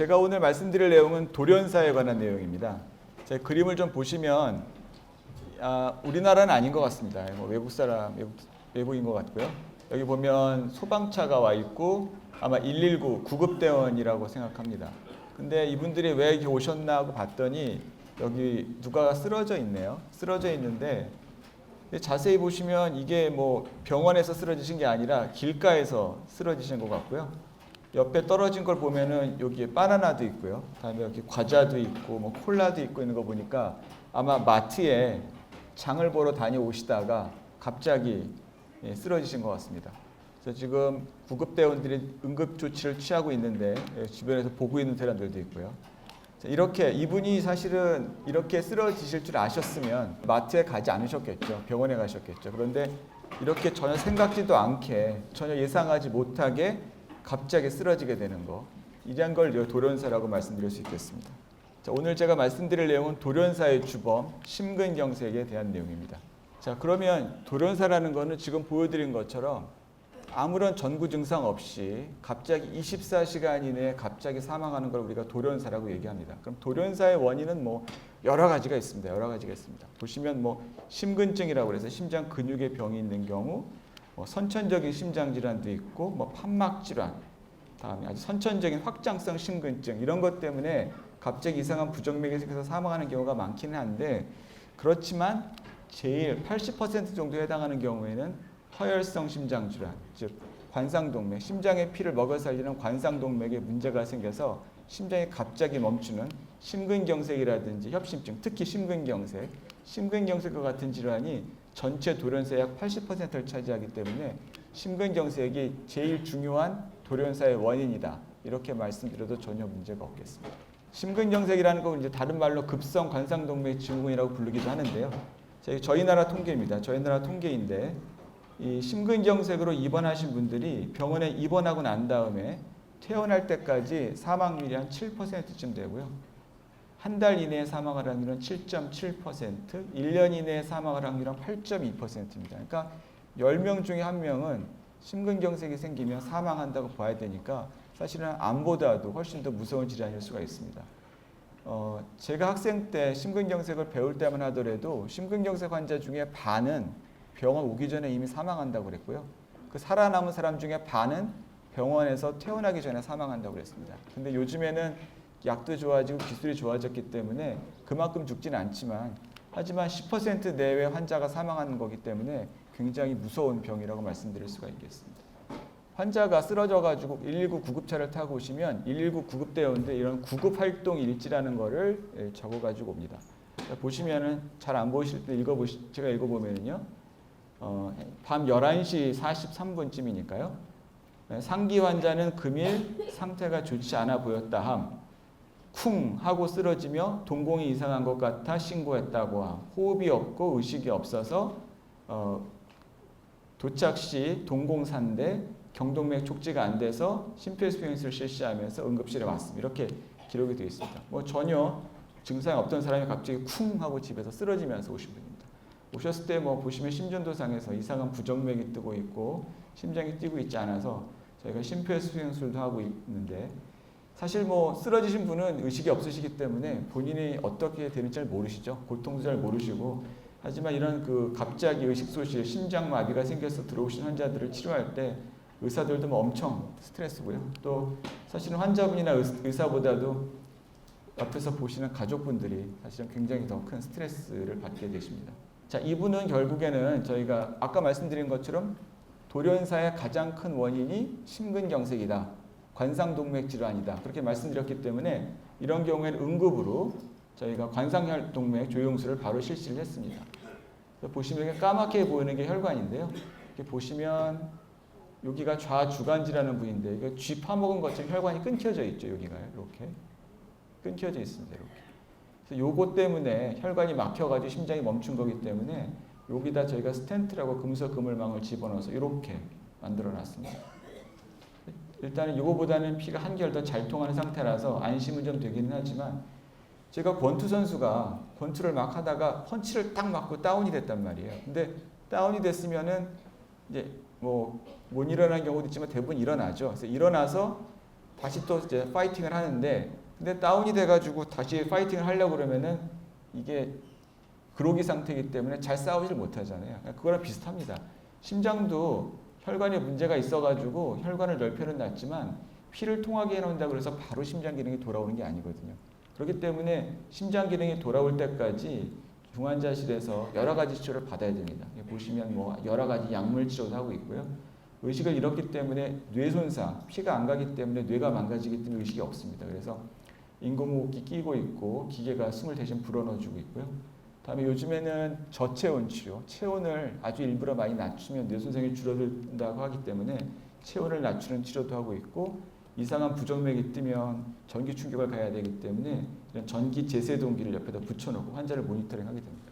제가 오늘 말씀드릴 내용은 돌연사에 관한 내용입니다. 제 그림을 좀 보시면 우리나라는 아닌 것 같습니다. 뭐 외국 사람, 외국인 것 같고요. 여기 보면 소방차가 와 있고 아마 119 구급대원이라고 생각합니다. 근데 이분들이 왜 이렇게 오셨나 하고 봤더니 여기 누가 쓰러져 있네요. 쓰러져 있는데 자세히 보시면 이게 뭐 병원에서 쓰러지신 게 아니라 길가에서 쓰러지신 것 같고요. 옆에 떨어진 걸 보면은 여기에 바나나도 있고요. 다음에 여기 과자도 있고 뭐 콜라도 있고 있는 거 보니까 아마 마트에 장을 보러 다녀오시다가 갑자기 쓰러지신 것 같습니다. 그래서 지금 구급대원들이 응급조치를 취하고 있는데 주변에서 보고 있는 사람들도 있고요. 이렇게 이분이 사실은 이렇게 쓰러지실 줄 아셨으면 마트에 가지 않으셨겠죠. 병원에 가셨겠죠. 그런데 이렇게 전혀 생각지도 않게 전혀 예상하지 못하게 갑자기 쓰러지게 되는 거, 이런 걸 돌연사라고 말씀드릴 수 있겠습니다. 자, 오늘 제가 말씀드릴 내용은 돌연사의 주범 심근경색에 대한 내용입니다. 자, 그러면 돌연사라는 거는 지금 보여드린 것처럼 아무런 전구 증상 없이 갑자기 24시간 이내에 갑자기 사망하는 걸 우리가 돌연사라고 얘기합니다. 그럼 돌연사의 원인은 뭐 여러 가지가 있습니다. 여러 가지가 있습니다. 보시면 뭐 심근증이라고 해서 심장 근육의 병이 있는 경우, 선천적인 심장 질환도 있고, 뭐 판막 질환, 다음에 아주 선천적인 확장성 심근증 이런 것 때문에 갑자기 이상한 부정맥이 생겨서 사망하는 경우가 많기는 한데, 그렇지만 제일 80% 정도에 해당하는 경우에는 허혈성 심장 질환, 즉 관상동맥, 심장의 피를 먹여 살리는 관상동맥에 문제가 생겨서 심장이 갑자기 멈추는 심근경색이라든지 협심증, 특히 심근경색, 심근경색과 같은 질환이 전체 돌연사의 약 80%를 차지하기 때문에 심근경색이 제일 중요한 돌연사의 원인이다. 이렇게 말씀드려도 전혀 문제가 없겠습니다. 심근경색이라는 건 이제 다른 말로 급성 관상동맥 증후군이라고 부르기도 하는데요. 저희 나라 통계입니다. 저희 나라 통계인데 이 심근경색으로 입원하신 분들이 병원에 입원하고 난 다음에 퇴원할 때까지 사망률이 한 7%쯤 되고요. 한 달 이내에 사망할 확률은 7.7%, 1년 이내에 사망할 확률은 8.2%입니다. 그러니까 10명 중에 1명은 심근경색이 생기면 사망한다고 봐야 되니까 사실은 암보다도 훨씬 더 무서운 질환일 수가 있습니다. 제가 학생 때 심근경색을 배울 때만 하더라도 심근경색 환자 중에 반은 병원 오기 전에 이미 사망한다고 그랬고요. 그 살아남은 사람 중에 반은 병원에서 퇴원하기 전에 사망한다고 그랬습니다. 근데 요즘에는 약도 좋아지고 기술이 좋아졌기 때문에 그만큼 죽지는 않지만, 하지만 10% 내외 환자가 사망하는 거기 때문에 굉장히 무서운 병이라고 말씀드릴 수가 있겠습니다. 환자가 쓰러져가지고 119 구급차를 타고 오시면 119 구급대원들 이런 구급활동 일지라는 거를 적어가지고 옵니다. 보시면은 잘 안 보이실 때 제가 읽어보면요. 밤 11시 43분쯤이니까요. 상기 환자는 금일 상태가 좋지 않아 보였다 함. 쿵 하고 쓰러지며 동공이 이상한 것 같아 신고했다고 함. 호흡이 없고 의식이 없어서 도착 시 동공산대 경동맥 촉지가 안 돼서 심폐소생술을 실시하면서 응급실에 왔습니다. 이렇게 기록이 되어 있습니다. 뭐 전혀 증상이 없던 사람이 갑자기 쿵 하고 집에서 쓰러지면서 오신 분입니다. 오셨을 때 뭐 보시면 심전도상에서 이상한 부정맥이 뜨고 있고 심장이 뛰고 있지 않아서 저희가 심폐소생술도 하고 있는데, 사실 뭐 쓰러지신 분은 의식이 없으시기 때문에 본인이 어떻게 되는지 잘 모르시죠. 고통도 잘 모르시고, 하지만 이런 그 갑자기 의식소실, 심장마비가 생겨서 들어오신 환자들을 치료할 때 의사들도 뭐 엄청 스트레스고요. 또 사실은 환자분이나 의사보다도 옆에서 보시는 가족분들이 사실은 굉장히 더 큰 스트레스를 받게 되십니다. 자, 이분은 결국에는 저희가 아까 말씀드린 것처럼 돌연사의 가장 큰 원인이 심근경색이다. 관상동맥 질환이다. 그렇게 말씀드렸기 때문에 이런 경우에는 응급으로 저희가 관상동맥 조영술을 바로 실시를 했습니다. 보시면 까맣게 보이는 게 혈관인데요. 이렇게 보시면 여기가 좌주간지라는 부위인데 이거 쥐 파먹은 것처럼 혈관이 끊겨져 있죠. 여기가 이렇게 끊겨져 있습니다. 이렇게. 그래서 요거 때문에 혈관이 막혀가지고 심장이 멈춘 거기 때문에 여기다 저희가 스텐트라고 금속 그물망을 집어넣어서 이렇게 만들어놨습니다. 일단은 이거보다는 피가 한결 더 잘 통하는 상태라서 안심은 좀 되기는 하지만, 제가 권투 선수가 권투를 막 하다가 펀치를 딱 맞고 다운이 됐단 말이에요. 근데 다운이 됐으면은 이제 뭐 못 일어나는 경우도 있지만 대부분 일어나죠. 그래서 일어나서 다시 또 이제 파이팅을 하는데, 근데 다운이 돼가지고 다시 파이팅을 하려고 그러면은 이게 그로기 상태이기 때문에 잘 싸우질 못하잖아요. 그거랑 비슷합니다. 심장도 혈관에 문제가 있어가지고 혈관을 넓혀는 놨지만 피를 통하게 해놓는다고 해서 바로 심장 기능이 돌아오는 게 아니거든요. 그렇기 때문에 심장 기능이 돌아올 때까지 중환자실에서 여러 가지 치료를 받아야 됩니다. 보시면 뭐 여러 가지 약물 치료도 하고 있고요. 의식을 잃었기 때문에 뇌 손상, 피가 안 가기 때문에 뇌가 망가지기 때문에 의식이 없습니다. 그래서 인공호흡기 끼고 있고 기계가 숨을 대신 불어넣어주고 있고요. 다음에 요즘에는 저체온 치료, 체온을 아주 일부러 많이 낮추면 뇌 손상이 줄어든다고 하기 때문에 체온을 낮추는 치료도 하고 있고, 이상한 부정맥이 뜨면 전기 충격을 가야 되기 때문에 이런 전기 제세동기를 옆에다 붙여놓고 환자를 모니터링하게 됩니다.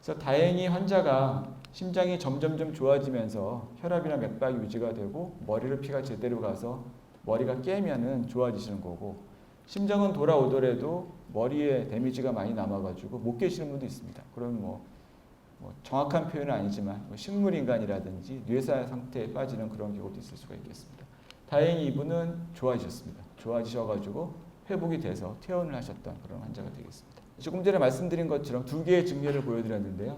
그래서 다행히 환자가 심장이 점점점 좋아지면서 혈압이나 맥박이 유지가 되고 머리로 피가 제대로 가서 머리가 깨면은 좋아지시는 거고, 심장은 돌아오더라도 머리에 데미지가 많이 남아가지고 못 계시는 분도 있습니다. 그럼 뭐 정확한 표현은 아니지만 식물인간이라든지 뇌사 상태에 빠지는 그런 경우도 있을 수가 있겠습니다. 다행히 이분은 좋아지셨습니다. 좋아지셔가지고 회복이 돼서 퇴원을 하셨던 그런 환자가 되겠습니다. 조금 전에 말씀드린 것처럼 두 개의 증례를 보여드렸는데요.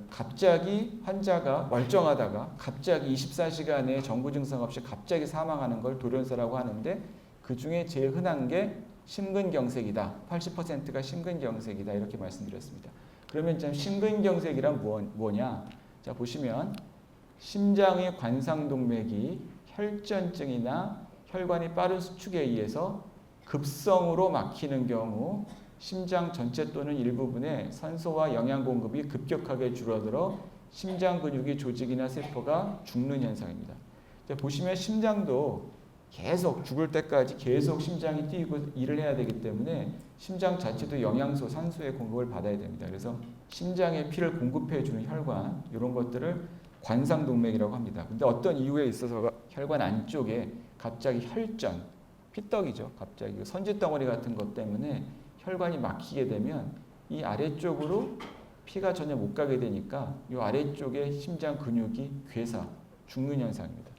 갑자기 환자가 멀쩡하다가 갑자기 24시간에 정구 증상 없이 갑자기 사망하는 걸 돌연사라고 하는데, 그 중에 제일 흔한 게 심근경색이다. 80%가 심근경색이다. 이렇게 말씀드렸습니다. 그러면 참 심근경색이란 뭐냐? 자, 보시면 심장의 관상동맥이 혈전증이나 혈관이 빠른 수축에 의해서 급성으로 막히는 경우 심장 전체 또는 일부분에 산소와 영양 공급이 급격하게 줄어들어 심장 근육의 조직이나 세포가 죽는 현상입니다. 자, 보시면 심장도 계속 죽을 때까지 계속 심장이 뛰고 일을 해야 되기 때문에 심장 자체도 영양소, 산소의 공급을 받아야 됩니다. 그래서 심장에 피를 공급해 주는 혈관, 이런 것들을 관상동맥이라고 합니다. 근데 어떤 이유에 있어서 혈관 안쪽에 갑자기 혈전, 피떡이죠. 갑자기 선지덩어리 같은 것 때문에 혈관이 막히게 되면 이 아래쪽으로 피가 전혀 못 가게 되니까 이 아래쪽에 심장 근육이 괴사, 죽는 현상입니다.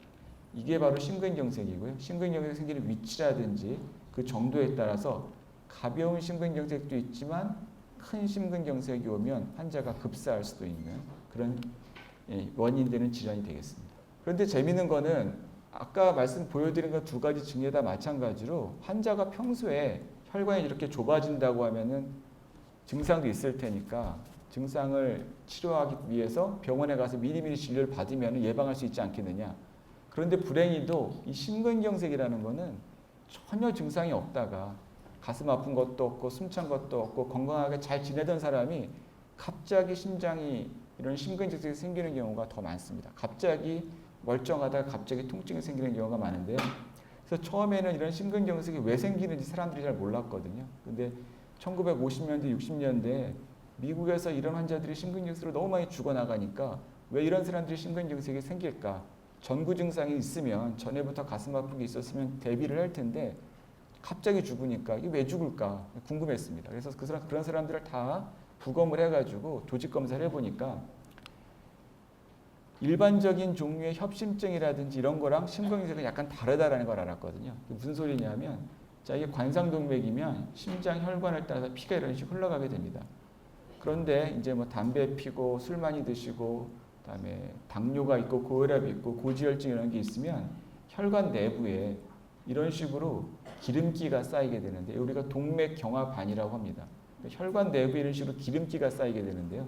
이게 바로 심근경색이고요. 심근경색이 생기는 위치라든지 그 정도에 따라서 가벼운 심근경색도 있지만 큰 심근경색이 오면 환자가 급사할 수도 있는 그런 원인되는 질환이 되겠습니다. 그런데 재미있는 거는 아까 보여드린 그 두 가지 증례 다 마찬가지로 환자가 평소에 혈관이 이렇게 좁아진다고 하면은 증상도 있을 테니까 증상을 치료하기 위해서 병원에 가서 미리미리 진료를 받으면 예방할 수 있지 않겠느냐. 그런데 불행히도 이 심근경색이라는 거는 전혀 증상이 없다가 가슴 아픈 것도 없고 숨찬 것도 없고 건강하게 잘 지내던 사람이 갑자기 심장이 이런 심근경색이 생기는 경우가 더 많습니다. 갑자기 멀쩡하다가 갑자기 통증이 생기는 경우가 많은데요. 그래서 처음에는 이런 심근경색이 왜 생기는지 사람들이 잘 몰랐거든요. 근데 1950년대, 60년대에 미국에서 이런 환자들이 심근경색으로 너무 많이 죽어나가니까 왜 이런 사람들이 심근경색이 생길까? 전구 증상이 있으면 전에부터 가슴 아픈 게 있었으면 대비를 할 텐데 갑자기 죽으니까 이게 왜 죽을까 궁금했습니다. 그래서 그런 사람들을 다 부검을 해가지고 조직 검사를 해보니까 일반적인 종류의 협심증이라든지 이런 거랑 심근경색은 약간 다르다라는 걸 알았거든요. 무슨 소리냐면, 자, 이게 관상동맥이면 심장 혈관을 따라서 피가 이런 식으로 흘러가게 됩니다. 그런데 이제 뭐 담배 피고 술 많이 드시고 그다음에 당뇨가 있고 고혈압이 있고 고지혈증 이런 게 있으면 혈관 내부에 이런 식으로 기름기가 쌓이게 되는데 우리가 동맥경화반이라고 합니다. 혈관 내부에 이런 식으로 기름기가 쌓이게 되는데요.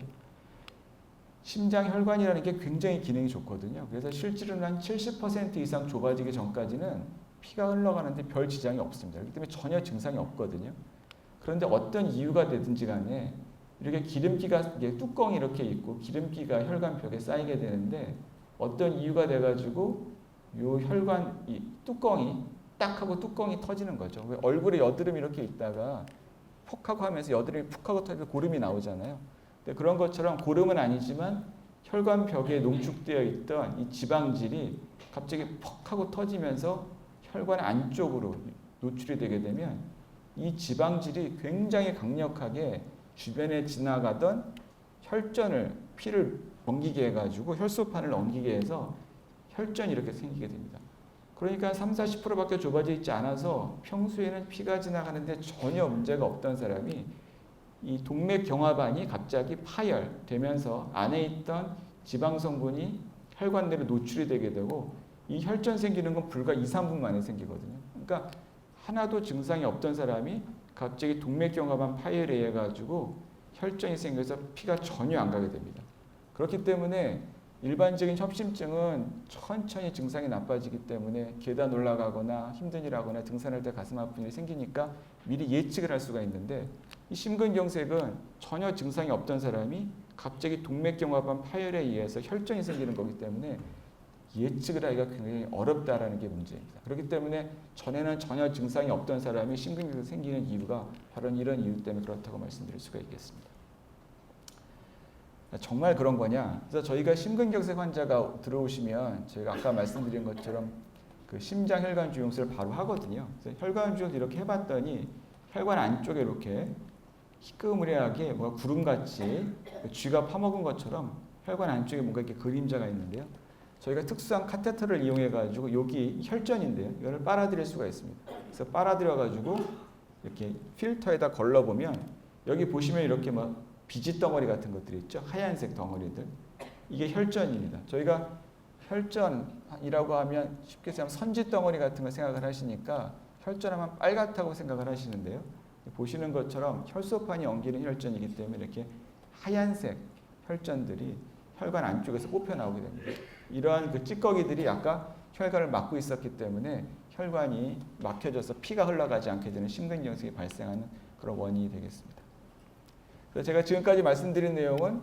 심장 혈관이라는 게 굉장히 기능이 좋거든요. 그래서 실제로는 한 70% 이상 좁아지기 전까지는 피가 흘러가는데 별 지장이 없습니다. 그렇기 때문에 전혀 증상이 없거든요. 그런데 어떤 이유가 되든지 간에 이렇게 기름기가 뚜껑이 이렇게 있고 기름기가 혈관벽에 쌓이게 되는데 어떤 이유가 돼가지고 요 혈관 이 뚜껑이 딱 하고 뚜껑이 터지는 거죠. 왜 얼굴에 여드름이 이렇게 있다가 폭 하고 하면서 여드름이 푹 하고 터지면서 고름이 나오잖아요. 근데 그런 것처럼 고름은 아니지만 혈관벽에 농축되어 있던 이 지방질이 갑자기 퍽 하고 터지면서 혈관 안쪽으로 노출이 되게 되면 이 지방질이 굉장히 강력하게 주변에 지나가던 혈전을 피를 엉기게 해가지고 혈소판을 엉기게 해서 혈전이 이렇게 생기게 됩니다. 그러니까 30-40%밖에 좁아져 있지 않아서 평소에는 피가 지나가는데 전혀 문제가 없던 사람이 이 동맥경화반이 갑자기 파열되면서 안에 있던 지방 성분이 혈관 내로 노출이 되게 되고 이 혈전 생기는 건 불과 2-3분 만에 생기거든요. 그러니까 하나도 증상이 없던 사람이 갑자기 동맥경화반 파열에 의해 가지고 혈전이 생겨서 피가 전혀 안 가게 됩니다. 그렇기 때문에 일반적인 협심증은 천천히 증상이 나빠지기 때문에 계단 올라가거나 힘든 일 하거나 등산할 때 가슴 아픈 일이 생기니까 미리 예측을 할 수가 있는데 이 심근경색은 전혀 증상이 없던 사람이 갑자기 동맥경화반 파열에 의해서 혈전이 생기는 거기 때문에 예측을 하기가 굉장히 어렵다라는 게 문제입니다. 그렇기 때문에 전에는 전혀 증상이 없던 사람이 심근경색이 생기는 이유가 바로 이런 이유 때문에 그렇다고 말씀드릴 수가 있겠습니다. 정말 그런 거냐? 그래서 저희가 심근경색 환자가 들어오시면 저희가 아까 말씀드린 것처럼 그 심장 혈관 주용술을 바로 하거든요. 그래서 혈관 주용 이렇게 해봤더니 혈관 안쪽에 이렇게 희끄무레하게 뭔가 구름같이 쥐가 파먹은 것처럼 혈관 안쪽에 뭔가 이렇게 그림자가 있는데요. 저희가 특수한 카테터를 이용해 가지고 여기 혈전인데요. 이거를 빨아들일 수가 있습니다. 그래서 빨아들여 가지고 이렇게 필터에다 걸러 보면 여기 보시면 이렇게 막 비지 덩어리 같은 것들이 있죠. 하얀색 덩어리들. 이게 혈전입니다. 저희가 혈전이라고 하면 쉽게 생각하면 선지 덩어리 같은 걸 생각을 하시니까 혈전하면 빨갛다고 생각을 하시는데요. 보시는 것처럼 혈소판이 엉기는 혈전이기 때문에 이렇게 하얀색 혈전들이 혈관 안쪽에서 뽑혀 나오게 됩니다. 이러한 그 찌꺼기들이 아까 혈관을 막고 있었기 때문에 혈관이 막혀져서 피가 흘러가지 않게 되는 심근경색이 발생하는 그런 원인이 되겠습니다. 그래서 제가 지금까지 말씀드린 내용은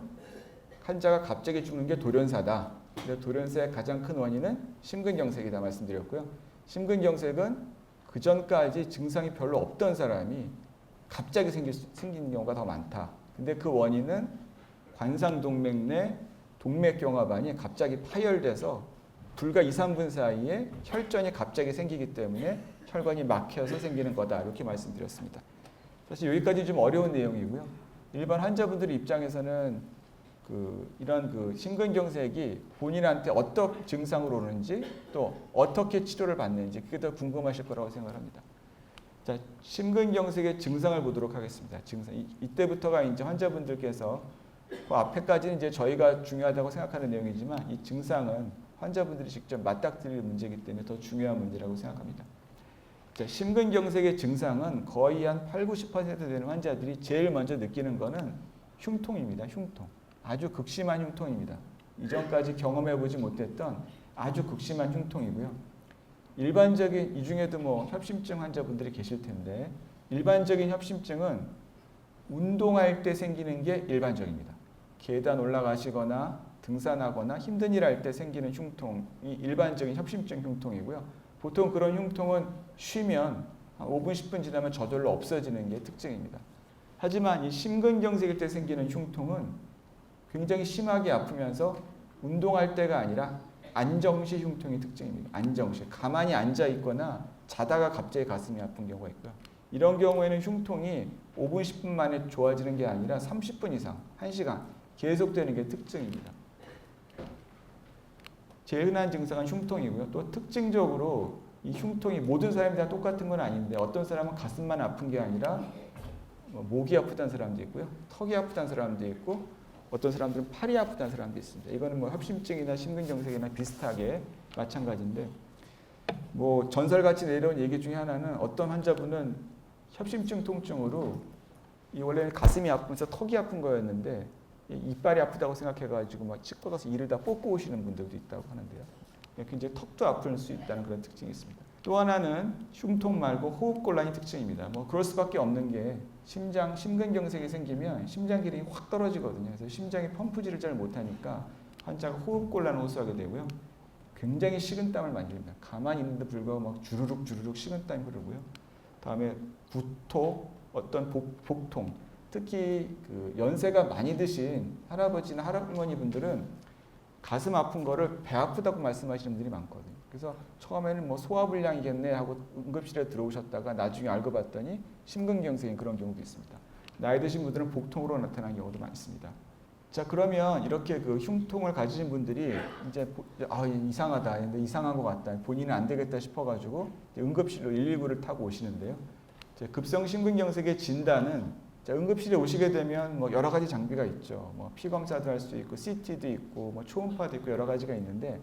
환자가 갑자기 죽는 게 돌연사다. 돌연사의 가장 큰 원인은 심근경색이다 말씀드렸고요. 심근경색은 그 전까지 증상이 별로 없던 사람이 갑자기 생기는 경우가 더 많다. 근데 그 원인은 관상동맥 내 동맥경화반이 갑자기 파열돼서 불과 2-3분 사이에 혈전이 갑자기 생기기 때문에 혈관이 막혀서 생기는 거다. 이렇게 말씀드렸습니다. 사실 여기까지 좀 어려운 내용이고요. 일반 환자분들 입장에서는 이런 심근경색이 본인한테 어떤 증상으로 오는지 또 어떻게 치료를 받는지 그게 더 궁금하실 거라고 생각합니다. 자, 심근경색의 증상을 보도록 하겠습니다. 이때부터가 이제 환자분들께서 그 앞에까지는 이제 저희가 중요하다고 생각하는 내용이지만 이 증상은 환자분들이 직접 맞닥뜨릴 문제이기 때문에 더 중요한 문제라고 생각합니다. 자, 심근경색의 증상은 거의 한 80-90% 되는 환자들이 제일 먼저 느끼는 거는 흉통입니다. 흉통. 아주 극심한 흉통입니다. 이전까지 경험해보지 못했던 아주 극심한 흉통이고요. 일반적인 이 중에도 뭐 협심증 환자분들이 계실 텐데 일반적인 협심증은 운동할 때 생기는 게 일반적입니다. 계단 올라가시거나 등산하거나 힘든 일 할 때 생기는 흉통이 일반적인 협심증 흉통이고요. 보통 그런 흉통은 쉬면 한 5분, 10분 지나면 저절로 없어지는 게 특징입니다. 하지만 이 심근경색일 때 생기는 흉통은 굉장히 심하게 아프면서 운동할 때가 아니라 안정시 흉통이 특징입니다. 안정시. 가만히 앉아 있거나 자다가 갑자기 가슴이 아픈 경우가 있고요. 이런 경우에는 흉통이 5분, 10분 만에 좋아지는 게 아니라 30분 이상, 1시간 계속되는 게 특징입니다. 제일 흔한 증상은 흉통이고요. 또 특징적으로 이 흉통이 모든 사람이 다 똑같은 건 아닌데 어떤 사람은 가슴만 아픈 게 아니라 목이 아프다는 사람도 있고요. 턱이 아프다는 사람도 있고 어떤 사람들은 팔이 아프다는 사람도 있습니다. 이거는 뭐 협심증이나 심근경색이나 비슷하게 마찬가지인데 뭐 전설같이 내려온 얘기 중에 하나는 어떤 환자분은 협심증 통증으로 이 원래는 가슴이 아프면서 턱이 아픈 거였는데 이빨이 아프다고 생각해가지고 막 치과 가서 이를 다 뽑고 오시는 분들도 있다고 하는데요. 굉장히 턱도 아플 수 있다는 그런 특징이 있습니다. 또 하나는 흉통 말고 호흡곤란이 특징입니다. 뭐 그럴 수밖에 없는 게 심근경색이 생기면 심장 기능이 확 떨어지거든요. 그래서 심장이 펌프질을 잘 못하니까 환자가 호흡곤란을 호소하게 되고요. 굉장히 식은땀을 많이 흘립니다. 가만히 있는데 불구하고 막 주르륵 식은땀이 흐르고요. 다음에 구토, 어떤 복통, 특히 그 연세가 많이 드신 할아버지나 할머니 분들은 가슴 아픈 거를 배 아프다고 말씀하시는 분들이 많거든요. 그래서 처음에는 뭐 소화불량이겠네 하고 응급실에 들어오셨다가 나중에 알고 봤더니 심근경색인 그런 경우도 있습니다. 나이 드신 분들은 복통으로 나타나는 경우도 많습니다. 자, 그러면 이렇게 그 흉통을 가지신 분들이 이제 이상하다, 근데 이상한 것 같다, 본인은 안 되겠다 싶어가지고 응급실로 119를 타고 오시는데요. 급성 심근경색의 진단은 응급실에 오시게 되면 뭐 여러 가지 장비가 있죠. 뭐 피 검사도 할 수 있고 CT도 있고 뭐 초음파도 있고 여러 가지가 있는데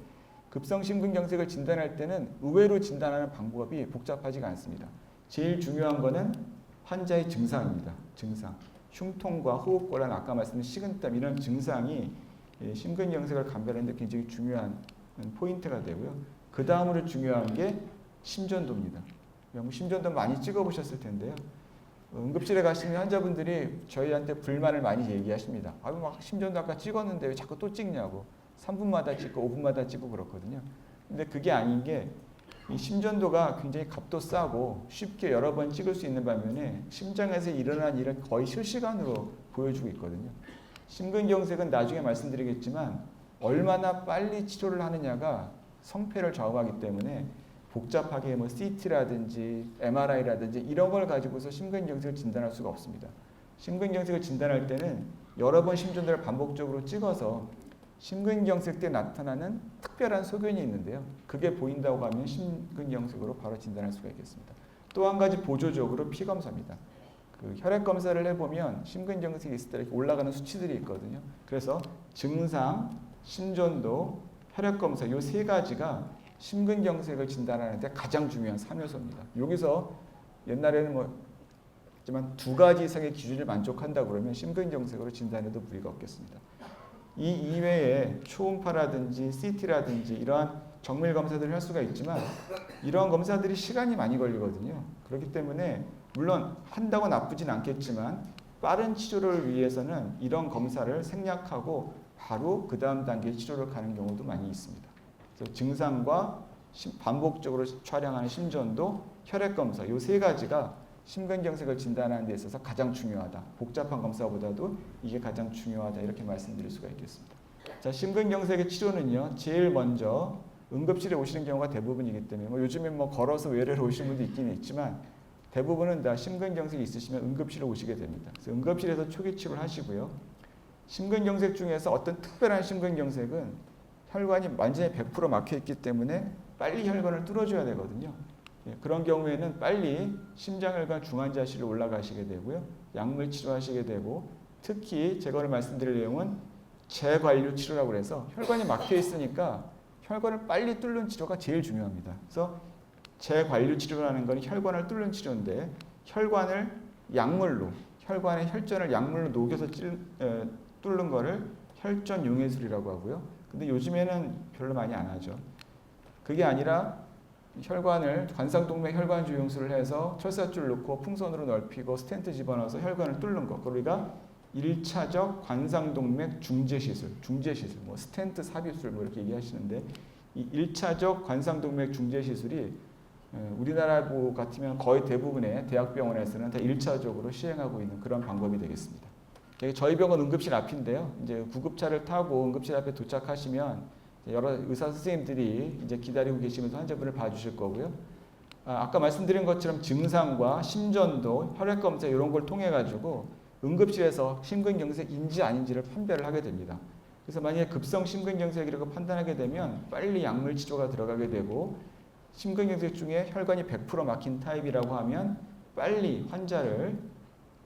급성 심근경색을 진단할 때는 의외로 진단하는 방법이 복잡하지가 않습니다. 제일 중요한 거는 환자의 증상입니다. 증상. 흉통과 호흡곤란, 아까 말씀드린 식은땀 이런 증상이 심근경색을 감별하는 데 굉장히 중요한 포인트가 되고요. 그 다음으로 중요한 게 심전도입니다. 심전도 많이 찍어보셨을 텐데요. 응급실에 가시면 환자분들이 저희한테 불만을 많이 얘기하십니다. 막 심전도 아까 찍었는데 왜 자꾸 또 찍냐고. 3분마다 찍고 5분마다 찍고 그렇거든요. 근데 그게 아닌 게 이 심전도가 굉장히 값도 싸고 쉽게 여러 번 찍을 수 있는 반면에 심장에서 일어난 일은 거의 실시간으로 보여주고 있거든요. 심근경색은 나중에 말씀드리겠지만 얼마나 빨리 치료를 하느냐가 성패를 좌우하기 때문에 복잡하게 뭐 CT라든지 MRI라든지 이런 걸 가지고서 심근경색을 진단할 수가 없습니다. 심근경색을 진단할 때는 여러 번 심전도를 반복적으로 찍어서 심근경색 때 나타나는 특별한 소견이 있는데요. 그게 보인다고 하면 심근경색으로 바로 진단할 수가 있겠습니다. 또 한 가지 보조적으로 피검사입니다. 그 혈액 검사를 해보면 심근경색이 있을 때 이렇게 올라가는 수치들이 있거든요. 그래서 증상, 심전도, 혈액 검사 이 세 가지가 심근경색을 진단하는 데 가장 중요한 3요소입니다. 여기서 옛날에는 하지만 2가지 이상의 기준을 만족한다 그러면 심근경색으로 진단해도 무리가 없겠습니다. 이 이외에 초음파라든지 CT라든지 이러한 정밀 검사들을 할 수가 있지만 이러한 검사들이 시간이 많이 걸리거든요. 그렇기 때문에 물론 한다고 나쁘진 않겠지만 빠른 치료를 위해서는 이런 검사를 생략하고 바로 그 다음 단계의 치료를 가는 경우도 많이 있습니다. 그래서 증상과 반복적으로 촬영하는 심전도, 혈액 검사 이 세 가지가 심근경색을 진단하는 데 있어서 가장 중요하다. 복잡한 검사보다도 이게 가장 중요하다. 이렇게 말씀드릴 수가 있겠습니다. 자, 심근경색의 치료는요. 제일 먼저 응급실에 오시는 경우가 대부분이기 때문에 요즘에 걸어서 외래로 오시는 분도 있긴 있지만 대부분은 다 심근경색이 있으시면 응급실에 오시게 됩니다. 그래서 응급실에서 초기 치료를 하시고요. 심근경색 중에서 어떤 특별한 심근경색은 혈관이 완전히 100% 막혀 있기 때문에 빨리 혈관을 뚫어줘야 되거든요. 그런 경우에는 빨리 심장혈관 중환자실로 올라가시게 되고요. 약물 치료하시게 되고 특히 제가 오늘 말씀드릴 내용은 재관류 치료라고 해서 혈관이 막혀 있으니까 혈관을 빨리 뚫는 치료가 제일 중요합니다. 그래서 재관류 치료라는 건 혈관을 뚫는 치료인데 혈관을 약물로, 혈관의 혈전을 약물로 녹여서 뚫는 거를 혈전 용해술이라고 하고요. 근데 요즘에는 별로 많이 안 하죠. 그게 아니라 혈관을 관상동맥 혈관 조영술을 해서 철사줄 넣고 풍선으로 넓히고 스텐트 집어넣어서 혈관을 뚫는 거. 우리가 1차적 관상동맥 중재시술, 뭐 스텐트 삽입술 뭐 이렇게 얘기하시는데 이 1차적 관상동맥 중재시술이 우리나라 같으면 거의 대부분의 대학병원에서는 다 1차적으로 시행하고 있는 그런 방법이 되겠습니다. 저희 병원 응급실 앞인데요. 이제 구급차를 타고 응급실 앞에 도착하시면 여러 의사 선생님들이 이제 기다리고 계시면서 환자분을 봐주실 거고요. 아까 말씀드린 것처럼 증상과 심전도, 혈액 검사 이런 걸 통해 가지고 응급실에서 심근경색인지 아닌지를 판별을 하게 됩니다. 그래서 만약에 급성 심근경색이라고 판단하게 되면 빨리 약물 치료가 들어가게 되고 심근경색 중에 혈관이 100% 막힌 타입이라고 하면 빨리 환자를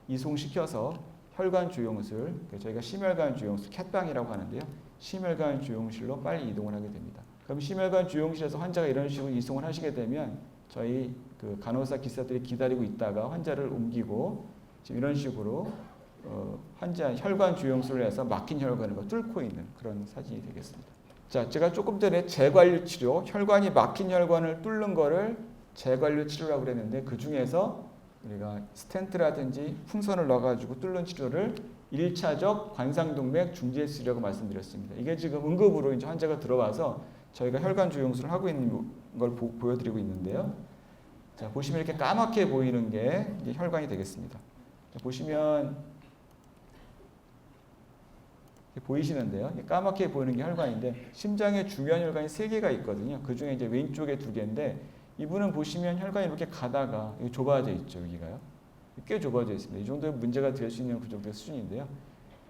이송시켜서 혈관 조영술, 저희가 심혈관 조영술, 캣방이라고 하는데요. 심혈관 조영실로 빨리 이동을 하게 됩니다. 그럼 심혈관 조영실에서 환자가 이런 식으로 이송을 하시게 되면 저희 그 간호사 기사들이 기다리고 있다가 환자를 옮기고 지금 이런 식으로 환자 혈관 조영술을 해서 막힌 혈관을 뚫고 있는 그런 사진이 되겠습니다. 자, 제가 조금 전에 재관류 치료, 혈관이 막힌 혈관을 뚫는 거를 재관류 치료라고 그랬는데 그 중에서 우리가 스텐트라든지 풍선을 넣어가지고 뚫는 치료를 1차적 관상동맥 중재술이라고 말씀드렸습니다. 이게 지금 응급으로 이제 환자가 들어와서 저희가 혈관 조영술을 하고 있는 걸 보여드리고 있는데요. 자, 보시면 이렇게 까맣게 보이는 게 이제 혈관이 되겠습니다. 자, 보시면 보이시는데요. 까맣게 보이는 게 혈관인데 심장에 중요한 혈관이 3개가 있거든요. 그 중에 이제 왼쪽에 2개인데 이분은 보시면 혈관이 이렇게 가다가 좁아져 있죠. 여기가요. 꽤 좁아져 있습니다. 이 정도면 문제가 될 수 있는 그 정도의 수준인데요.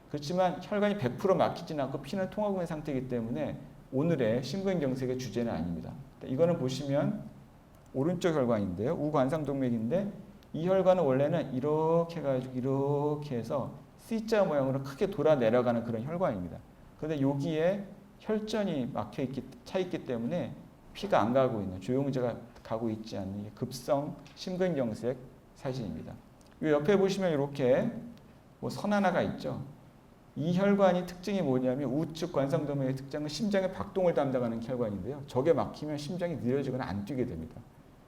그렇지만 혈관이 100% 막히지는 않고 피는 통하고 있는 상태이기 때문에 오늘의 심근경색의 주제는 아닙니다. 이거는 보시면 오른쪽 혈관인데요. 우관상동맥인데 이 혈관은 원래는 이렇게 해가지고 이렇게 해서 C자 모양으로 크게 돌아 내려가는 그런 혈관입니다. 그런데 여기에 혈전이 차 있기 때문에 피가 안 가고 있는, 조영제가 가고 있지 않는 급성 심근경색 사진입니다. 이 옆에 보시면 이렇게 뭐 선 하나가 있죠. 이 혈관이 특징이 뭐냐면 우측 관상동맥의 특징은 심장의 박동을 담당하는 혈관인데요. 저게 막히면 심장이 느려지거나 안 뛰게 됩니다.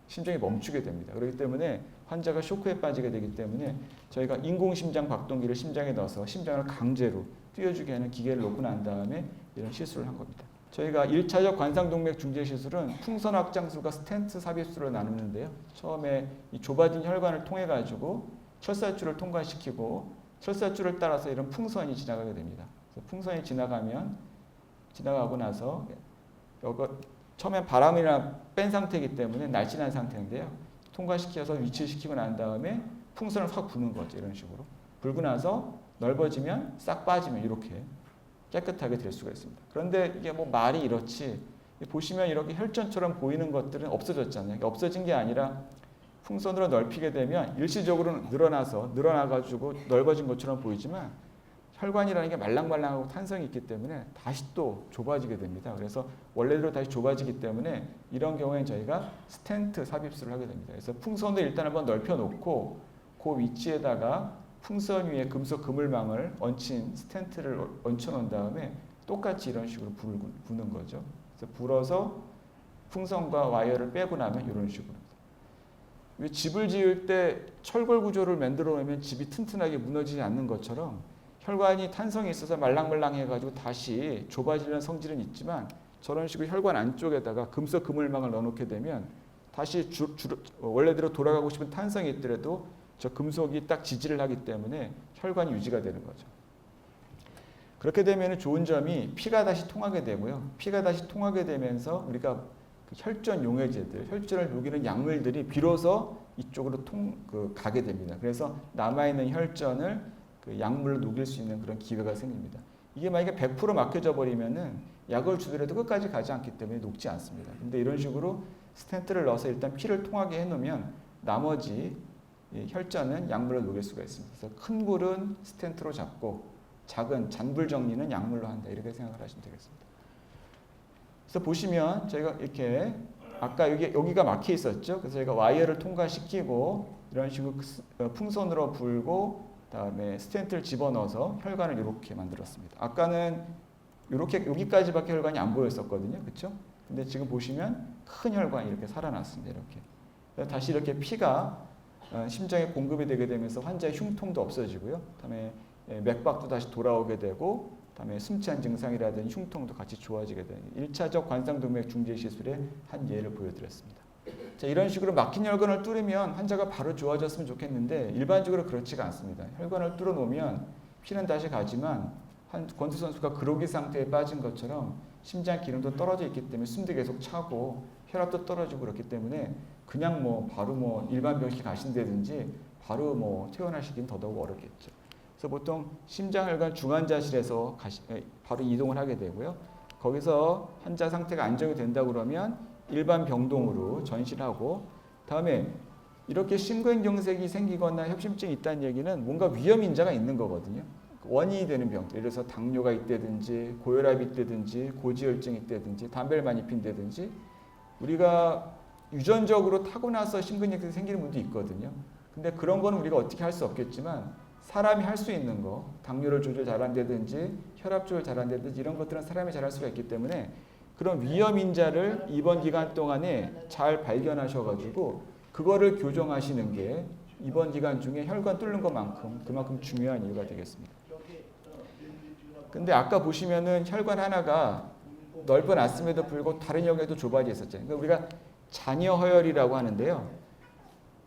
심장이 멈추게 됩니다. 그렇기 때문에 환자가 쇼크에 빠지게 되기 때문에 저희가 인공심장 박동기를 심장에 넣어서 심장을 강제로 뛰어주게 하는 기계를 놓고 난 다음에 이런 시술을 한 겁니다. 저희가 1차적 관상동맥 중재 시술은 풍선 확장술과 스텐트 삽입술을 나누는데요. 처음에 이 좁아진 혈관을 통해 가지고 철사줄을 통과시키고 철사줄을 따라서 이런 풍선이 지나가게 됩니다. 그래서 풍선이 지나가고 나서 처음엔 바람이나 뺀 상태이기 때문에 날씬한 상태인데요. 통과시켜서 위치시키고 난 다음에 풍선을 확 부는 거죠. 이런 식으로. 불고 나서 넓어지면 싹 빠지면 이렇게 깨끗하게 될 수가 있습니다. 그런데 이게 뭐 말이 이렇지 보시면 이렇게 혈전처럼 보이는 것들은 없어졌잖아요. 없어진 게 아니라 풍선으로 넓히게 되면 일시적으로 늘어나가지고 넓어진 것처럼 보이지만 혈관이라는 게 말랑말랑하고 탄성이 있기 때문에 다시 또 좁아지게 됩니다. 그래서 원래대로 다시 좁아지기 때문에 이런 경우에는 저희가 스텐트 삽입술을 하게 됩니다. 그래서 풍선을 일단 한번 넓혀놓고 그 위치에다가 풍선 위에 금속 그물망을 얹힌 스텐트를 얹혀놓은 다음에 똑같이 이런 식으로 부는 거죠. 그래서 불어서 풍선과 와이어를 빼고 나면 이런 식으로. 집을 지을 때 철골 구조를 만들어 놓으면 집이 튼튼하게 무너지지 않는 것처럼 혈관이 탄성이 있어서 말랑말랑해가지고 다시 좁아지는 성질은 있지만 저런 식으로 혈관 안쪽에다가 금속 그물망을 넣어놓게 되면 다시 원래대로 돌아가고 싶은 탄성이 있더라도 저 금속이 딱 지지를 하기 때문에 혈관이 유지가 되는 거죠. 그렇게 되면 좋은 점이 피가 다시 통하게 되고요. 피가 다시 통하게 되면서 우리가 혈전 용해제들, 혈전을 녹이는 약물들이 비로소 이쪽으로 가게 됩니다. 그래서 남아있는 혈전을 약물로 녹일 수 있는 그런 기회가 생깁니다. 이게 만약에 100% 막혀져 버리면은 약을 주더라도 끝까지 가지 않기 때문에 녹지 않습니다. 근데 이런 식으로 스텐트를 넣어서 일단 피를 통하게 해놓으면 나머지 혈전은 약물로 녹일 수가 있습니다. 그래서 큰 불은 스텐트로 잡고 작은 잔불 정리는 약물로 한다. 이렇게 생각을 하시면 되겠습니다. 그래서 보시면 저희가 이렇게 아까 여기가 막혀 있었죠. 그래서 저희가 와이어를 통과시키고 이런 식으로 풍선으로 불고 그다음에 스텐트를 집어넣어서 혈관을 이렇게 만들었습니다. 아까는 이렇게 여기까지밖에 혈관이 안 보였었거든요. 그렇죠? 근데 지금 보시면 큰 혈관이 이렇게 살아났습니다. 이렇게. 다시 이렇게 피가 심장에 공급이 되게 되면서 환자의 흉통도 없어지고요. 그다음에 맥박도 다시 돌아오게 되고 그다음에 숨찬 증상이라든지 흉통도 같이 좋아지게 되는 1차적 관상동맥 중재 시술의 한 예를 보여드렸습니다. 자, 이런 식으로 막힌 혈관을 뚫으면 환자가 바로 좋아졌으면 좋겠는데 일반적으로 그렇지가 않습니다. 혈관을 뚫어놓으면 피는 다시 가지만 권투 선수가 그로기 상태에 빠진 것처럼 심장 기능도 떨어져 있기 때문에 숨도 계속 차고 혈압도 떨어지고 그렇기 때문에 그냥 바로 일반 병실 가신다든지 바로 퇴원하시긴 더더욱 어렵겠죠. 그래서 보통 심장혈관 중환자실에서 바로 이동을 하게 되고요. 거기서 환자 상태가 안정이 된다 그러면 일반 병동으로 전실하고 다음에 이렇게 심근경색이 생기거나 협심증이 있다는 얘기는 뭔가 위험 인자가 있는 거거든요. 원인이 되는 병들, 예를 들어서 당뇨가 있다든지 고혈압이 있다든지 고지혈증이 있다든지 담배를 많이 핀다든지 우리가 유전적으로 타고나서 심근경색이 생기는 분도 있거든요. 근데 그런 거는 우리가 어떻게 할 수 없겠지만 사람이 할 수 있는 거, 당뇨를 조절 잘한다든지 혈압 조절 잘한다든지 이런 것들은 사람이 잘할 수가 있기 때문에 그런 위험 인자를 이번 기간 동안에 잘 발견하셔가지고 그거를 교정하시는 게 이번 기간 중에 혈관 뚫는 것만큼 그만큼 중요한 이유가 되겠습니다. 근데 아까 보시면은 혈관 하나가 넓어놨음에도 불구하고 다른 혈관에도 좁아져 있었잖아요. 그러니까 우리가 잔여 허혈이라고 하는데요.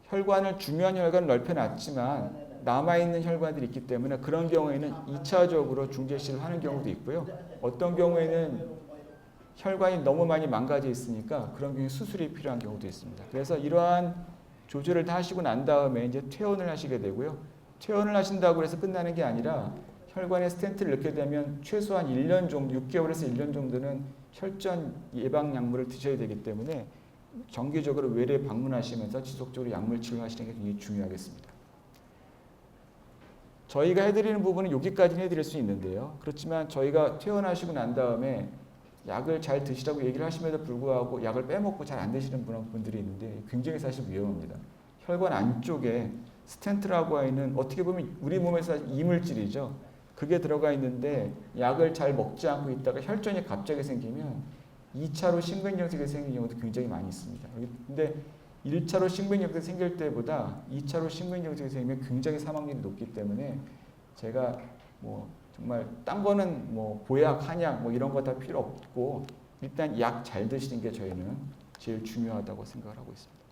혈관을 중요한 혈관을 넓혀놨지만 남아있는 혈관들이 있기 때문에 그런 경우에는 2차적으로 중재시를 하는 경우도 있고요. 어떤 경우에는 혈관이 너무 많이 망가져 있으니까 그런 경우에 수술이 필요한 경우도 있습니다. 그래서 이러한 조절을 다 하시고 난 다음에 이제 퇴원을 하시게 되고요. 퇴원을 하신다고 해서 끝나는 게 아니라 혈관에 스텐트를 넣게 되면 최소한 1년 정도, 6개월에서 1년 정도는 혈전 예방 약물을 드셔야 되기 때문에 정기적으로 외래 방문하시면서 지속적으로 약물 치료하시는 게 굉장히 중요하겠습니다. 저희가 해드리는 부분은 여기까지는 해드릴 수 있는데요. 그렇지만 저희가 퇴원하시고 난 다음에 약을 잘 드시라고 얘기를 하심에도 불구하고 약을 빼먹고 잘 안 드시는 분들이 있는데 굉장히 사실 위험합니다. 혈관 안쪽에 스텐트라고 하는 어떻게 보면 우리 몸에서 이물질이죠. 그게 들어가 있는데 약을 잘 먹지 않고 있다가 혈전이 갑자기 생기면 2차로 심근경색이 생기는 경우도 굉장히 많이 있습니다. 근데 1차로 심근경색이 생길 때보다 2차로 심근경색이 생기면 굉장히 사망률이 높기 때문에 제가 뭐 정말 딴 거는 뭐 보약, 한약 뭐 이런 거 다 필요 없고 일단 약 잘 드시는 게 저희는 제일 중요하다고 생각을 하고 있습니다.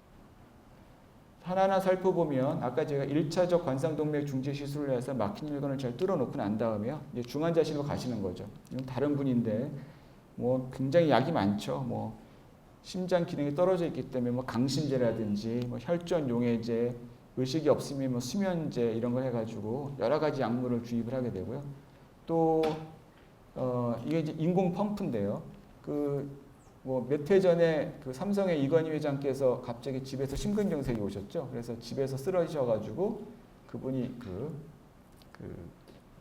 하나하나 살펴보면 아까 제가 1차적 관상동맥 중재 시술을 해서 막힌 혈관을 잘 뚫어놓고 난 다음에요. 이제 중환자실로 가시는 거죠. 이건 다른 분인데 뭐 굉장히 약이 많죠. 뭐 심장 기능이 떨어져 있기 때문에 뭐 강신제라든지 뭐 혈전 용해제, 의식이 없으면 뭐 수면제 이런 걸 해가지고 여러 가지 약물을 주입을 하게 되고요. 또 이게 이제 인공 펌프인데요. 뭐 몇 해 전에 그 삼성의 이건희 회장께서 갑자기 집에서 심근경색이 오셨죠. 그래서 집에서 쓰러지셔가지고 그분이 그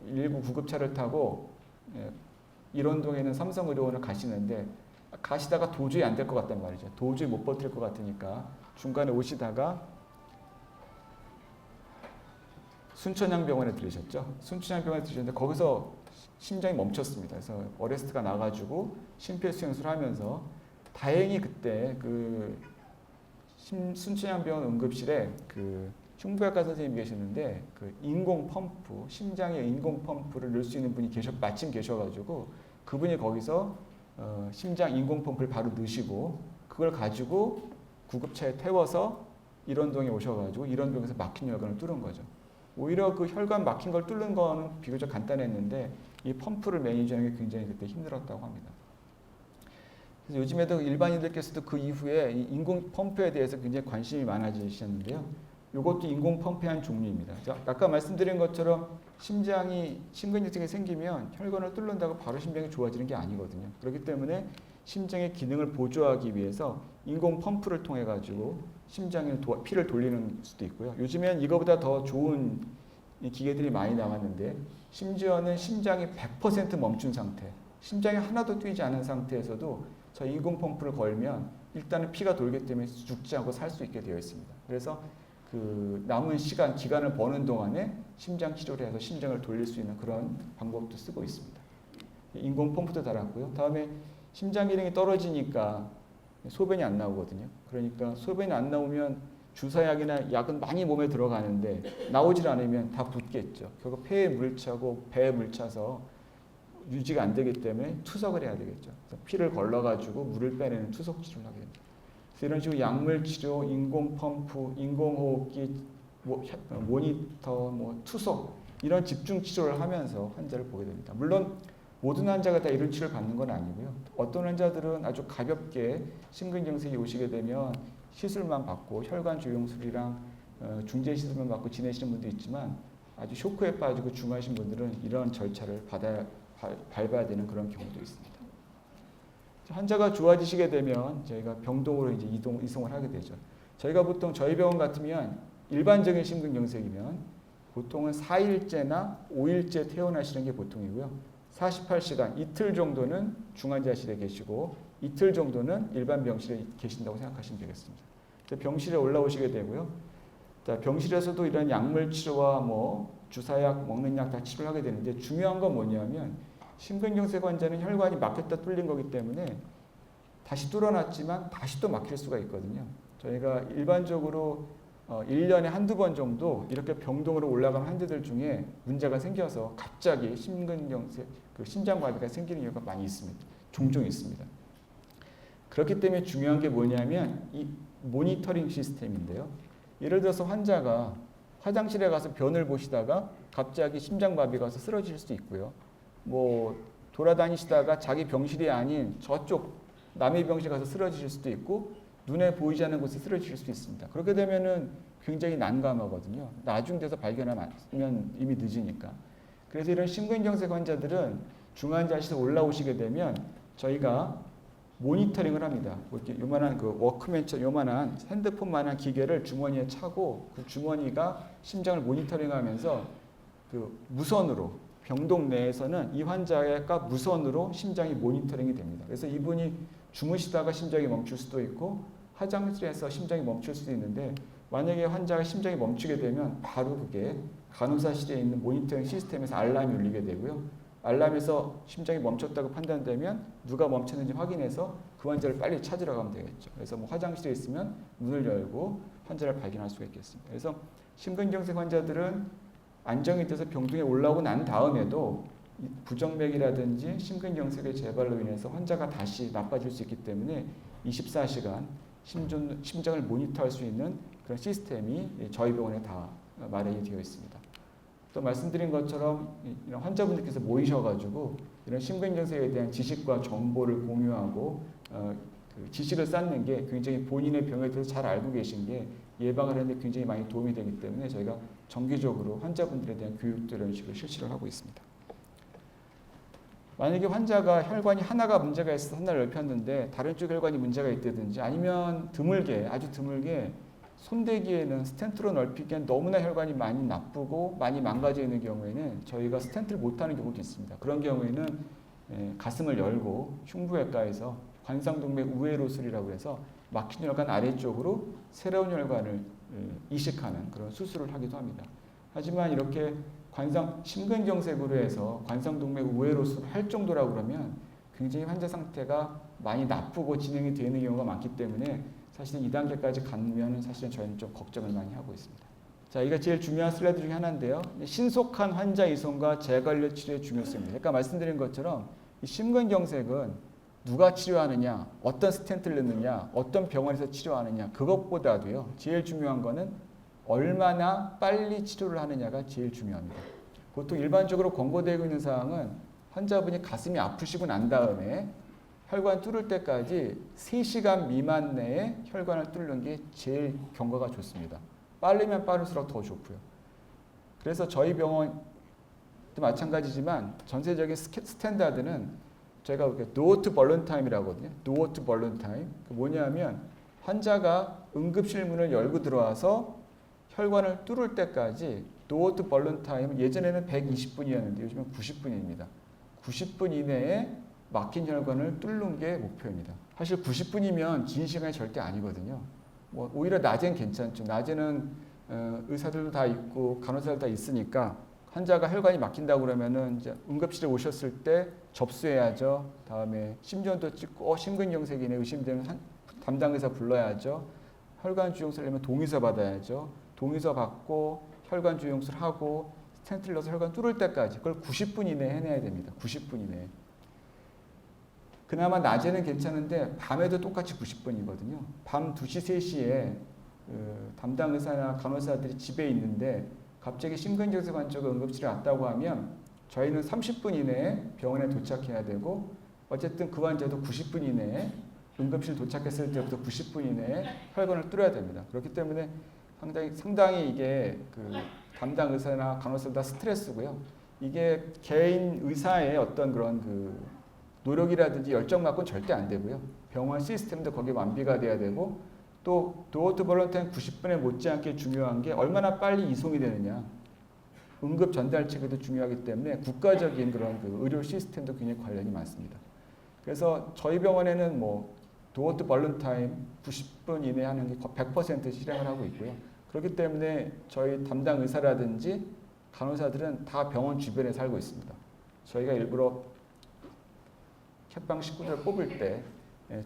119 구급차를 타고 일원동에 있는 삼성의료원을 가시는데 가시다가 도저히 안 될 것 같단 말이죠. 도저히 못 버틸 것 같으니까 중간에 오시다가 순천향병원에 들리셨죠. 순천향병원에 들리셨는데 거기서 심장이 멈췄습니다. 그래서 어레스트가 나가지고 심폐소생술을 하면서 다행히 그때 그 순천향병원 응급실에 그 흉부외과 선생님이 계시는데 그 인공 펌프, 심장에 인공 펌프를 넣을 수 있는 분이 마침 계셔가지고 그분이 거기서 심장 인공 펌프를 바로 넣으시고 그걸 가지고 구급차에 태워서 일원동에 오셔가지고 일원동에서 막힌 혈관을 뚫은 거죠. 오히려 그 혈관 막힌 걸 뚫는 거는 비교적 간단했는데 이 펌프를 매니저하는 게 굉장히 그때 힘들었다고 합니다. 그래서 요즘에도 일반인들께서도 그 이후에 이 인공 펌프에 대해서 굉장히 관심이 많아지셨는데요. 이것도 인공 펌프의 한 종류입니다. 아까 말씀드린 것처럼 심근경색이 생기면 혈관을 뚫는다고 바로 심장이 좋아지는 게 아니거든요. 그렇기 때문에 심장의 기능을 보조하기 위해서 인공 펌프를 통해 가지고 심장에 피를 돌리는 수도 있고요. 요즘엔 이거보다 더 좋은 기계들이 많이 나왔는데 심지어는 심장이 100% 멈춘 상태, 심장이 하나도 뛰지 않은 상태에서도 저 인공 펌프를 걸면 일단은 피가 돌기 때문에 죽지 않고 살 수 있게 되어 있습니다. 그래서 그 남은 기간을 버는 동안에 심장 치료를 해서 심장을 돌릴 수 있는 그런 방법도 쓰고 있습니다. 인공 펌프도 달았고요. 다음에 심장 기능이 떨어지니까 소변이 안 나오거든요. 그러니까 소변이 안 나오면 주사약이나 약은 많이 몸에 들어가는데 나오질 않으면 다 붓겠죠. 결국 폐에 물 차고 배에 물 차서 유지가 안 되기 때문에 투석을 해야 되겠죠. 그래서 피를 걸러가지고 물을 빼내는 투석 치료를 하게 됩니다. 그래서 이런 식으로 약물 치료, 인공 펌프, 인공호흡기, 모니터, 투석 이런 집중 치료를 하면서 환자를 보게 됩니다. 물론 모든 환자가 다 이런 치료를 받는 건 아니고요. 어떤 환자들은 아주 가볍게 심근경색이 오시게 되면 시술만 받고 혈관 조영술이랑 중재 시술만 받고 지내시는 분도 있지만 아주 쇼크에 빠지고 중하신 분들은 이런 절차를 밟아야 되는 그런 경우도 있습니다. 환자가 좋아지시게 되면 저희가 병동으로 이제 이송을 하게 되죠. 저희가 보통 저희 병원 같으면 일반적인 심근경색이면 보통은 4일째나 5일째 퇴원하시는 게 보통이고요. 48시간, 이틀 정도는 중환자실에 계시고 이틀 정도는 일반 병실에 계신다고 생각하시면 되겠습니다. 병실에 올라오시게 되고요. 병실에서도 이런 약물 치료와 주사약, 먹는 약 다 치료를 하게 되는데 중요한 건 뭐냐면 심근경색 환자는 혈관이 막혔다 뚫린 거기 때문에 다시 뚫어놨지만 다시 또 막힐 수가 있거든요. 저희가 일반적으로 1년에 한두 번 정도 이렇게 병동으로 올라간 환자들 중에 문제가 생겨서 갑자기 심근경색, 심장마비가 생기는 경우가 많이 있습니다. 종종 있습니다. 그렇기 때문에 중요한 게 뭐냐면 이 모니터링 시스템인데요. 예를 들어서 환자가 화장실에 가서 변을 보시다가 갑자기 심장마비가 와서 쓰러질 수도 있고요. 돌아다니시다가 자기 병실이 아닌 저쪽 남의 병실 가서 쓰러지실 수도 있고 눈에 보이지 않는 곳에 쓰러지실 수 있습니다. 그렇게 되면은 굉장히 난감하거든요. 나중 돼서 발견하면 이미 늦으니까. 그래서 이런 심근경색 환자들은 중환자실에 올라오시게 되면 저희가 모니터링을 합니다. 이렇게 요만한 그 워크맨처럼 요만한 핸드폰만한 기계를 주머니에 차고 그 주머니가 심장을 모니터링하면서 그 무선으로 병동 내에서는 이 환자가 무선으로 심장이 모니터링이 됩니다. 그래서 이분이 주무시다가 심장이 멈출 수도 있고 화장실에서 심장이 멈출 수도 있는데 만약에 환자가 심장이 멈추게 되면 바로 그게 간호사실에 있는 모니터링 시스템에서 알람이 울리게 되고요. 알람에서 심장이 멈췄다고 판단되면 누가 멈췄는지 확인해서 그 환자를 빨리 찾으러 가면 되겠죠. 그래서 뭐 화장실에 있으면 문을 열고 환자를 발견할 수가 있겠습니다. 그래서 심근경색 환자들은 안정이 돼서 병동에 올라오고 난 다음에도 부정맥이라든지 심근경색의 재발로 인해서 환자가 다시 나빠질 수 있기 때문에 24시간 심장을 모니터할 수 있는 그런 시스템이 저희 병원에 다 마련이 되어 있습니다. 또 말씀드린 것처럼 이런 환자분들께서 모이셔가지고 이런 심근경색에 대한 지식과 정보를 공유하고 그 지식을 쌓는 게 굉장히 본인의 병에 대해서 잘 알고 계신 게 예방을 하는 데 굉장히 많이 도움이 되기 때문에 저희가 정기적으로 환자분들에 대한 교육도 이런 식으로 실시를 하고 있습니다. 만약에 환자가 혈관이 하나가 문제가 있어서 하나를 넓혔는데 다른 쪽 혈관이 문제가 있다든지 아니면 아주 드물게 손대기에는 스텐트로 넓히기엔 너무나 혈관이 많이 나쁘고 많이 망가져 있는 경우에는 저희가 스텐트를 못하는 경우도 있습니다. 그런 경우에는 가슴을 열고 흉부외과에서 관상동맥 우회로술이라고 해서 막힌 혈관 아래쪽으로 새로운 혈관을 이식하는 그런 수술을 하기도 합니다. 하지만 이렇게 심근경색으로 해서 관상동맥 우회로술을 할 정도라고 그러면 굉장히 환자 상태가 많이 나쁘고 진행이 되는 경우가 많기 때문에 사실은 2단계까지 가면 사실은 저희는 좀 걱정을 많이 하고 있습니다. 자, 이게 제일 중요한 슬라이드 중에 하나인데요. 신속한 환자 이송과 재관리 치료의 중요성입니다. 아까 말씀드린 것처럼 이 심근경색은 누가 치료하느냐, 어떤 스텐트를 넣느냐, 어떤 병원에서 치료하느냐 그것보다도요. 제일 중요한 거는 얼마나 빨리 치료를 하느냐가 제일 중요합니다. 보통 일반적으로 권고되고 있는 사항은 환자분이 가슴이 아프시고 난 다음에 혈관 뚫을 때까지 3시간 미만 내에 혈관을 뚫는 게 제일 경과가 좋습니다. 빠르면 빠를수록 더 좋고요. 그래서 저희 병원도 마찬가지지만 전세적인 스탠다드는 제가 노어 투 벌룬 타임이라고 하거든요. 노어 투 벌룬 타임. 뭐냐면 환자가 응급실 문을 열고 들어와서 혈관을 뚫을 때까지 노어 투 벌룬 타임은 예전에는 120분이었는데 요즘은 90분입니다. 90분 이내에 막힌 혈관을 뚫는 게 목표입니다. 사실 90분이면 긴 시간이 절대 아니거든요. 뭐 오히려 낮엔 괜찮죠. 낮에는 의사들도 다 있고 간호사들 다 있으니까 환자가 혈관이 막힌다고 그러면은 이제 응급실에 오셨을 때 접수해야죠. 다음에 심전도 찍고 심근경색이네 의심되면 담당 의사 불러야죠. 혈관 주용술 내면 동의서 받아야죠. 동의서 받고 혈관 주용술 하고 스텐트를 넣어서 혈관 뚫을 때까지 그걸 90분 이내에 해내야 됩니다. 90분 이내에. 그나마 낮에는 괜찮은데 밤에도 똑같이 90분이거든요. 밤 2시, 3시에 담당 의사나 간호사들이 집에 있는데 갑자기 심근경색 환자가 응급실에 왔다고 하면 저희는 30분 이내에 병원에 도착해야 되고 어쨌든 그 환자도 90분 이내에 응급실 도착했을 때부터 90분 이내에 혈관을 뚫어야 됩니다. 그렇기 때문에 상당히 이게 그 담당 의사나 간호사들 다 스트레스고요. 이게 개인 의사의 어떤 그런 그 노력이라든지 열정만큼은 절대 안 되고요. 병원 시스템도 거기에 완비가 돼야 되고 또 도어 투 벌룬 타임 90분에 못지않게 중요한 게 얼마나 빨리 이송이 되느냐. 응급 전달 체계도 중요하기 때문에 국가적인 그런 그 의료 시스템도 굉장히 관련이 많습니다. 그래서 저희 병원에는 뭐 도어 투 벌룬 타임 90분 이내에 하는 게 100% 실행을 하고 있고요. 그렇기 때문에 저희 담당 의사라든지 간호사들은 다 병원 주변에 살고 있습니다. 저희가 일부러 캣방 식구들을 뽑을 때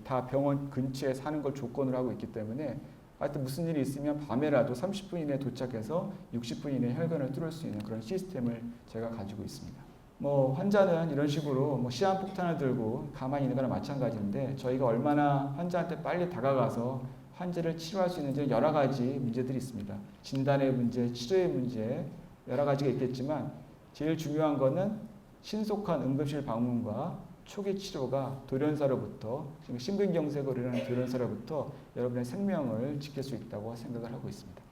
다 병원 근처에 사는 걸 조건으로 하고 있기 때문에 하여튼 무슨 일이 있으면 밤에라도 30분 이내에 도착해서 60분 이내에 혈관을 뚫을 수 있는 그런 시스템을 제가 가지고 있습니다. 뭐 환자는 이런 식으로 뭐 시한폭탄을 들고 가만히 있는 거나 마찬가지인데 저희가 얼마나 환자한테 빨리 다가가서 환자를 치료할 수 있는지 여러 가지 문제들이 있습니다. 진단의 문제, 치료의 문제 여러 가지가 있겠지만 제일 중요한 거는 신속한 응급실 방문과 초기 치료가 돌연사로부터 심근경색으로 일어나는 돌연사로부터 여러분의 생명을 지킬 수 있다고 생각을 하고 있습니다.